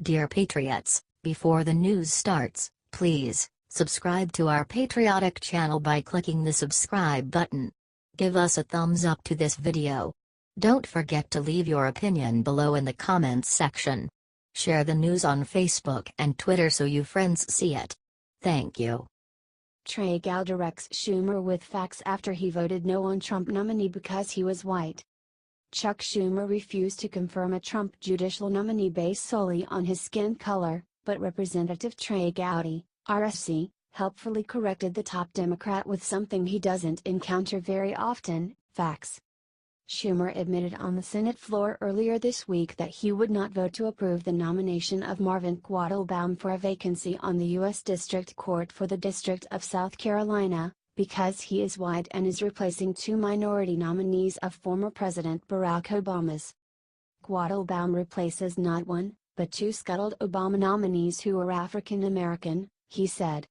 Dear Patriots, before the news starts, please subscribe to our patriotic channel by clicking the subscribe button. Give us a thumbs up to this video. Don't forget to leave your opinion below in the comments section. Share the news on Facebook and Twitter so you friends see it. Thank you. Trey Gowdy directs Schumer with facts after he voted no on Trump nominee because he was white. Chuck Schumer refused to confirm a Trump judicial nominee based solely on his skin color, but Representative Trey Gowdy, RSC, helpfully corrected the top Democrat with something he doesn't encounter very often: facts. Schumer admitted on the Senate floor earlier this week that he would not vote to approve the nomination of Marvin Quattlebaum for a vacancy on the U.S. District Court for the District of South Carolina, because he is white and is replacing two minority nominees of former President Barack Obama's. Quattlebaum replaces not one, but two scuttled Obama nominees who are African American, he said.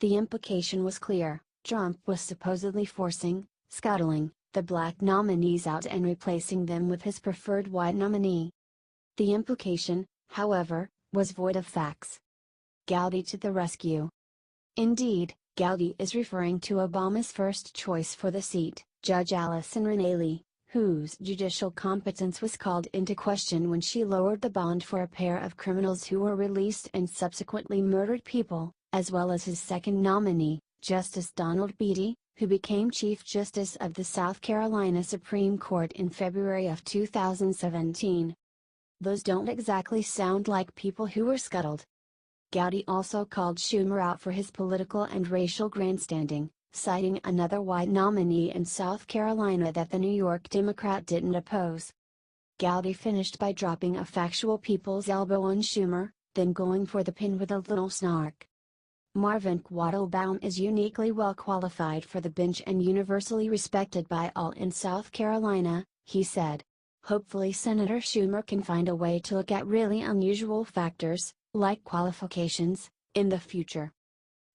The implication was clear: Trump was supposedly forcing, scuttling, the black nominees out and replacing them with his preferred white nominee. The implication, however, was void of facts. Gowdy to the rescue. Indeed, Gowdy is referring to Obama's first choice for the seat, Judge Allison Lee, whose judicial competence was called into question when she lowered the bond for a pair of criminals who were released and subsequently murdered people, as well as his second nominee, Justice Donald Beatty, who became Chief Justice of the South Carolina Supreme Court in February of 2017. Those don't exactly sound like people who were scuttled. Gowdy also called Schumer out for his political and racial grandstanding, citing another white nominee in South Carolina that the New York Democrat didn't oppose. Gowdy finished by dropping a factual people's elbow on Schumer, then going for the pin with a little snark. Marvin Quattlebaum is uniquely well qualified for the bench and universally respected by all in South Carolina, he said. Hopefully Senator Schumer can find a way to look at really unusual factors, like qualifications, in the future.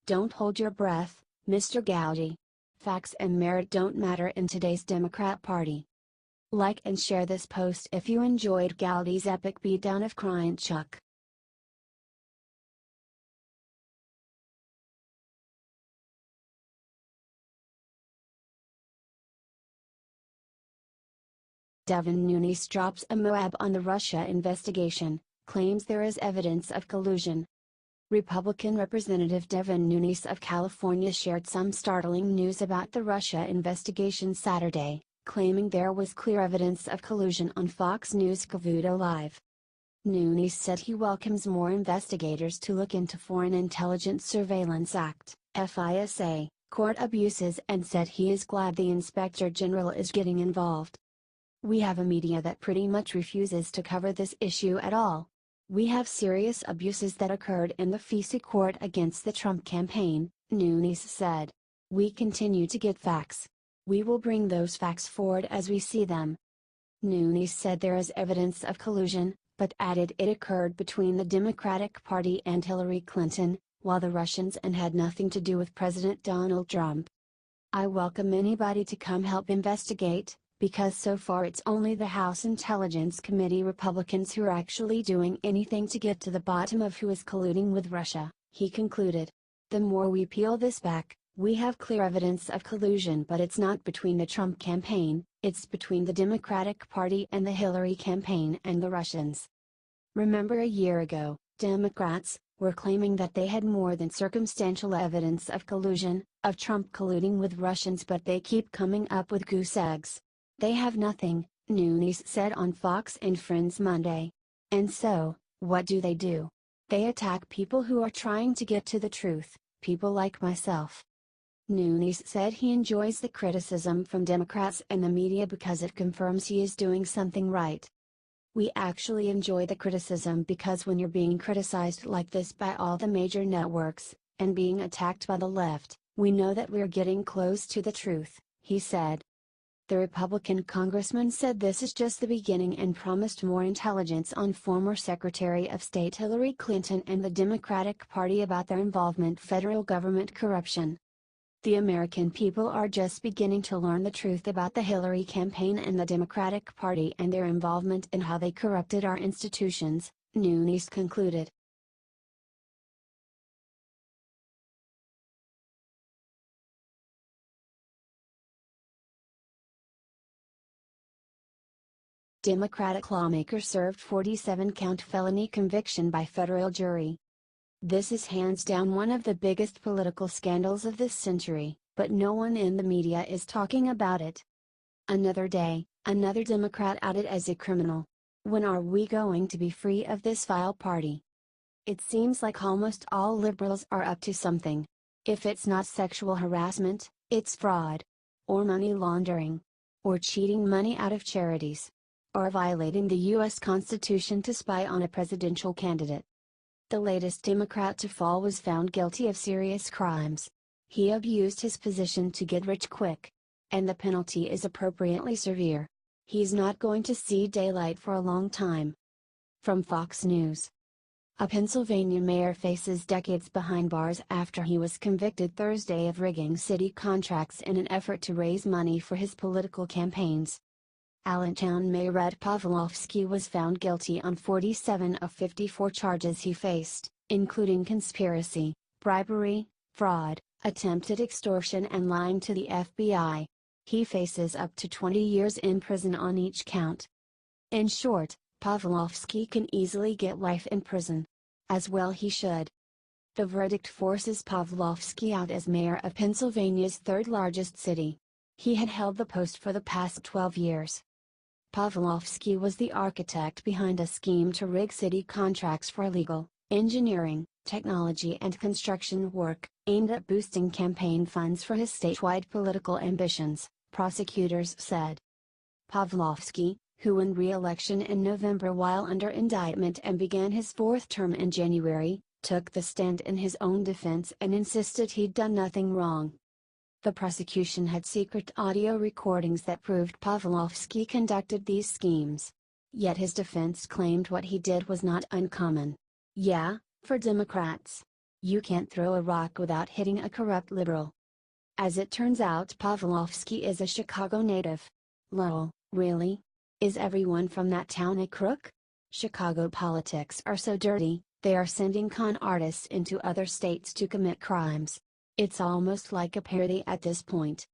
Don't hold your breath, Mr. Gowdy. Facts and merit don't matter in today's Democrat Party. Like and share this post if you enjoyed Gowdy's epic beatdown of crying Chuck. Devin Nunes drops a Moab on the Russia investigation, claims there is evidence of collusion. Republican Representative Devin Nunes of California shared some startling news about the Russia investigation Saturday, claiming there was clear evidence of collusion on Fox News' Cavuto Live. Nunes said he welcomes more investigators to look into Foreign Intelligence Surveillance Act, FISA, court abuses and said he is glad the Inspector General is getting involved. We have a media that pretty much refuses to cover this issue at all. We have serious abuses that occurred in the FISA court against the Trump campaign, Nunes said. We continue to get facts. We will bring those facts forward as we see them. Nunes said there is evidence of collusion, but added it occurred between the Democratic Party and Hillary Clinton, while the Russians and had nothing to do with President Donald Trump. I welcome anybody to come help investigate, because so far it's only the House Intelligence Committee Republicans who are actually doing anything to get to the bottom of who is colluding with Russia, he concluded. The more we peel this back, we have clear evidence of collusion, but it's not between the Trump campaign, it's between the Democratic Party and the Hillary campaign and the Russians. Remember a year ago, Democrats were claiming that they had more than circumstantial evidence of collusion, of Trump colluding with Russians, but they keep coming up with goose eggs. They have nothing, Nunes said on Fox and Friends Monday. And so, what do? They attack people who are trying to get to the truth, people like myself. Nunes said he enjoys the criticism from Democrats and the media because it confirms he is doing something right. We actually enjoy the criticism because when you're being criticized like this by all the major networks, and being attacked by the left, we know that we're getting close to the truth, he said. The Republican congressman said this is just the beginning and promised more intelligence on former Secretary of State Hillary Clinton and the Democratic Party about their involvement in federal government corruption. The American people are just beginning to learn the truth about the Hillary campaign and the Democratic Party and their involvement in how they corrupted our institutions, Nunes concluded. Democratic lawmaker served 47-count felony conviction by federal jury. This is hands down one of the biggest political scandals of this century, but no one in the media is talking about it. Another day, another Democrat outed as a criminal. When are we going to be free of this vile party? It seems like almost all liberals are up to something. If it's not sexual harassment, it's fraud, or money laundering, or cheating money out of charities, or violating the U.S. Constitution to spy on a presidential candidate. The latest Democrat to fall was found guilty of serious crimes. He abused his position to get rich quick. And the penalty is appropriately severe. He's not going to see daylight for a long time. From Fox News. A Pennsylvania mayor faces decades behind bars after he was convicted Thursday of rigging city contracts in an effort to raise money for his political campaigns. Allentown Mayor Ed Pawlowski was found guilty on 47 of 54 charges he faced, including conspiracy, bribery, fraud, attempted extortion and lying to the FBI. He faces up to 20 years in prison on each count. In short, Pawlowski can easily get life in prison. As well he should. The verdict forces Pawlowski out as mayor of Pennsylvania's third-largest city. He had held the post for the past 12 years. Pawlowski was the architect behind a scheme to rig city contracts for legal, engineering, technology and construction work, aimed at boosting campaign funds for his statewide political ambitions, prosecutors said. Pawlowski, who won re-election in November while under indictment and began his fourth term in January, took the stand in his own defense and insisted he'd done nothing wrong. The prosecution had secret audio recordings that proved Pawlowski conducted these schemes. Yet his defense claimed what he did was not uncommon. Yeah, for Democrats. You can't throw a rock without hitting a corrupt liberal. As it turns out, Pawlowski is a Chicago native. Lol, really? Is everyone from that town a crook? Chicago politics are so dirty, they are sending con artists into other states to commit crimes. It's almost like a parody at this point.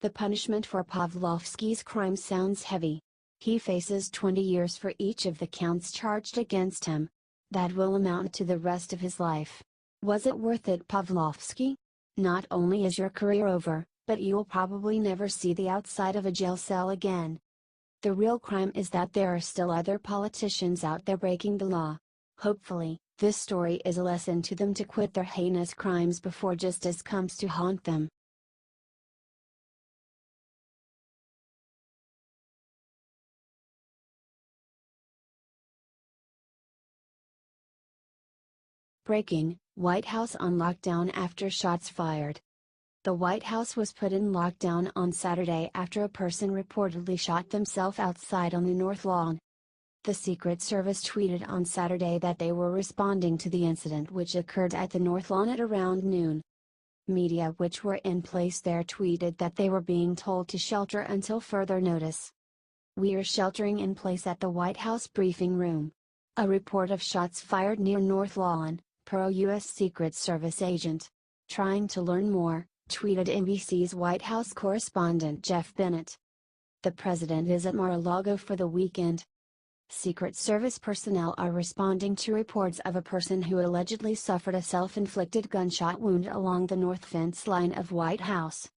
The punishment for Pawlowski's crime sounds heavy. He faces 20 years for each of the counts charged against him. That will amount to the rest of his life. Was it worth it, Pawlowski? Not only is your career over, but you'll probably never see the outside of a jail cell again. The real crime is that there are still other politicians out there breaking the law. Hopefully, this story is a lesson to them to quit their heinous crimes before justice comes to haunt them. Breaking: White House on lockdown after shots fired. The White House was put in lockdown on Saturday after a person reportedly shot themselves outside on the North Lawn. The Secret Service tweeted on Saturday that they were responding to the incident which occurred at the North Lawn at around noon. Media which were in place there tweeted that they were being told to shelter until further notice. "We're sheltering in place at the White House briefing room. A report of shots fired near North Lawn, per a U.S. Secret Service agent. Trying to learn more," tweeted NBC's White House correspondent Jeff Bennett. "The president is at Mar-a-Lago for the weekend." Secret Service personnel are responding to reports of a person who allegedly suffered a self-inflicted gunshot wound along the north fence line of White House.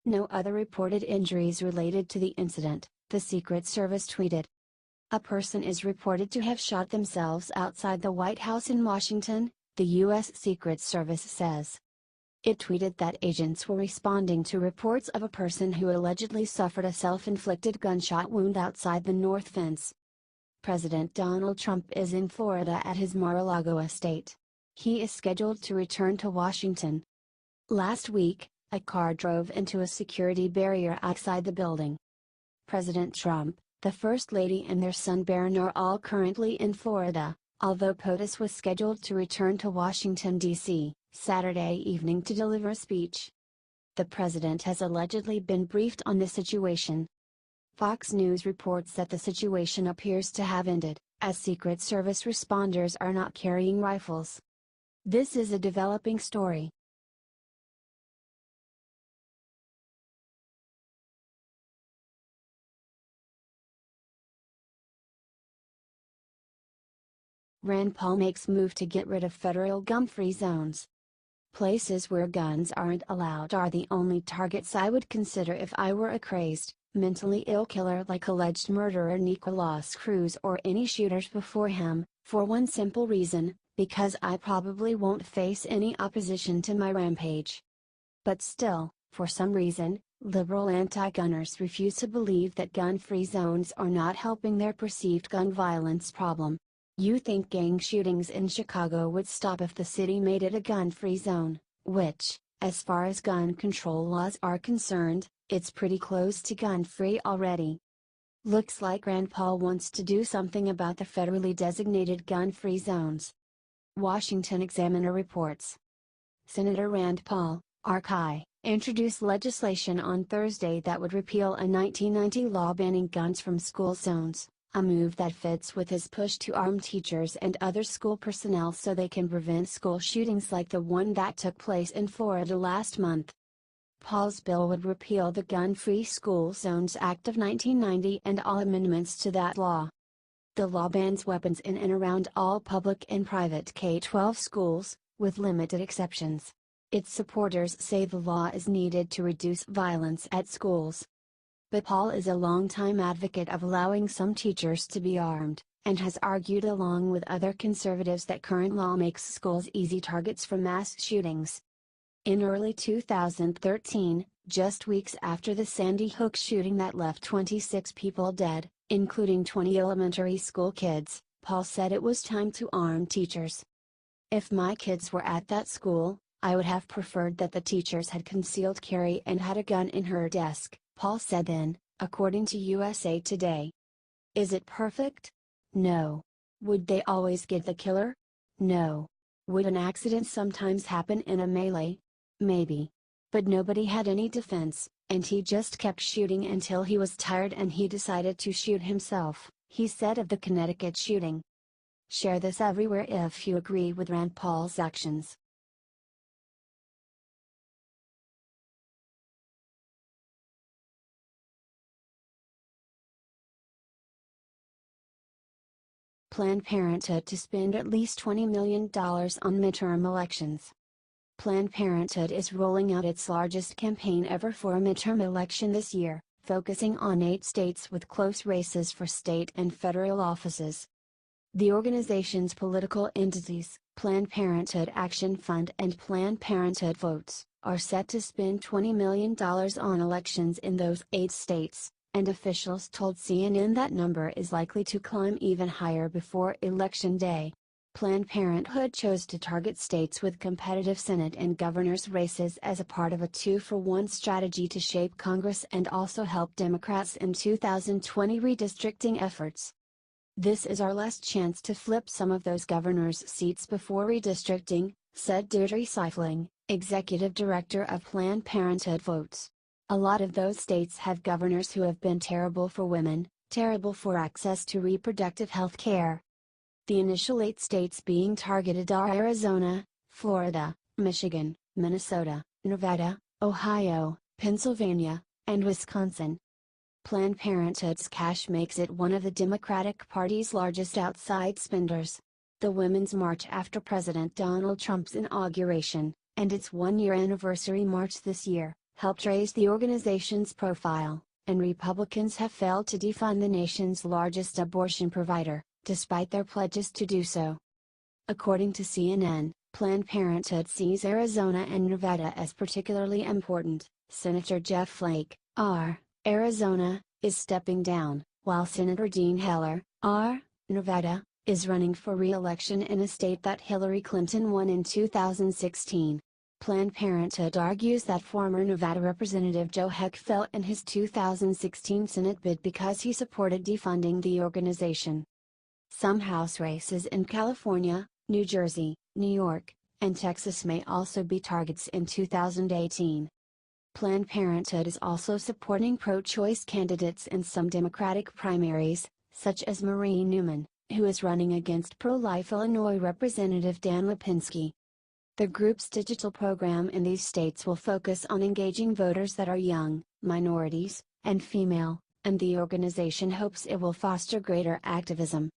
No other reported injuries related to the incident, the Secret Service tweeted. A person is reported to have shot themselves outside the White House in Washington, the U.S. Secret Service says. It tweeted that agents were responding to reports of a person who allegedly suffered a self-inflicted gunshot wound outside the north fence. President Donald Trump is in Florida at his Mar-a-Lago estate. He is scheduled to return to Washington. Last week, a car drove into a security barrier outside the building. President Trump, the First Lady and their son Barron are all currently in Florida, although POTUS was scheduled to return to Washington, D.C., Saturday evening to deliver a speech. The president has allegedly been briefed on the situation. Fox News reports that the situation appears to have ended, as Secret Service responders are not carrying rifles. This is a developing story. Rand Paul makes move to get rid of federal gun-free zones. Places where guns aren't allowed are the only targets I would consider if I were a crazed, mentally ill killer like alleged murderer Nicolas Cruz or any shooters before him, for one simple reason, because I probably won't face any opposition to my rampage. But still, for some reason, liberal anti-gunners refuse to believe that gun-free zones are not helping their perceived gun violence problem. You think gang shootings in Chicago would stop if the city made it a gun-free zone, which, as far as gun control laws are concerned, it's pretty close to gun-free already. Looks like Rand Paul wants to do something about the federally designated gun-free zones. Washington Examiner reports. Senator Rand Paul, RCI, introduced legislation on Thursday that would repeal a 1990 law banning guns from school zones, a move that fits with his push to arm teachers and other school personnel so they can prevent school shootings like the one that took place in Florida last month. Paul's bill would repeal the Gun-Free School Zones Act of 1990 and all amendments to that law. The law bans weapons in and around all public and private K-12 schools, with limited exceptions. Its supporters say the law is needed to reduce violence at schools. But Paul is a longtime advocate of allowing some teachers to be armed, and has argued along with other conservatives that current law makes schools easy targets for mass shootings. In early 2013, just weeks after the Sandy Hook shooting that left 26 people dead, including 20 elementary school kids, Paul said it was time to arm teachers. If my kids were at that school, I would have preferred that the teachers had concealed carry and had a gun in her desk, Paul said then, according to USA Today. Is it perfect? No. Would they always get the killer? No. Would an accident sometimes happen in a melee? Maybe. But nobody had any defense, and he just kept shooting until he was tired and he decided to shoot himself, he said of the Connecticut shooting. Share this everywhere if you agree with Rand Paul's actions. Planned Parenthood to spend at least $20 million on midterm elections. Planned Parenthood is rolling out its largest campaign ever for a midterm election this year, focusing on 8 states with close races for state and federal offices. The organization's political entities, Planned Parenthood Action Fund and Planned Parenthood Votes, are set to spend $20 million on elections in those 8 states, and officials told CNN that number is likely to climb even higher before Election Day. Planned Parenthood chose to target states with competitive Senate and governor's races as a part of a 2-for-1 strategy to shape Congress and also help Democrats in 2020 redistricting efforts. This is our last chance to flip some of those governors' seats before redistricting, said Deirdre Seifling, executive director of Planned Parenthood Votes. A lot of those states have governors who have been terrible for women, terrible for access to reproductive health care. The initial 8 states being targeted are Arizona, Florida, Michigan, Minnesota, Nevada, Ohio, Pennsylvania, and Wisconsin. Planned Parenthood's cash makes it one of the Democratic Party's largest outside spenders. The Women's March after President Donald Trump's inauguration, and its one-year anniversary march this year, helped raise the organization's profile, and Republicans have failed to defund the nation's largest abortion provider, despite their pledges to do so. According to CNN, Planned Parenthood sees Arizona and Nevada as particularly important. Senator Jeff Flake, R., Arizona, is stepping down, while Senator Dean Heller, R., Nevada, is running for re-election in a state that Hillary Clinton won in 2016. Planned Parenthood argues that former Nevada Representative Joe Heck fell in his 2016 Senate bid because he supported defunding the organization. Some House races in California, New Jersey, New York, and Texas may also be targets in 2018. Planned Parenthood is also supporting pro-choice candidates in some Democratic primaries, such as Marie Newman, who is running against pro-life Illinois Representative Dan Lipinski. The group's digital program in these states will focus on engaging voters that are young, minorities, and female, and the organization hopes it will foster greater activism.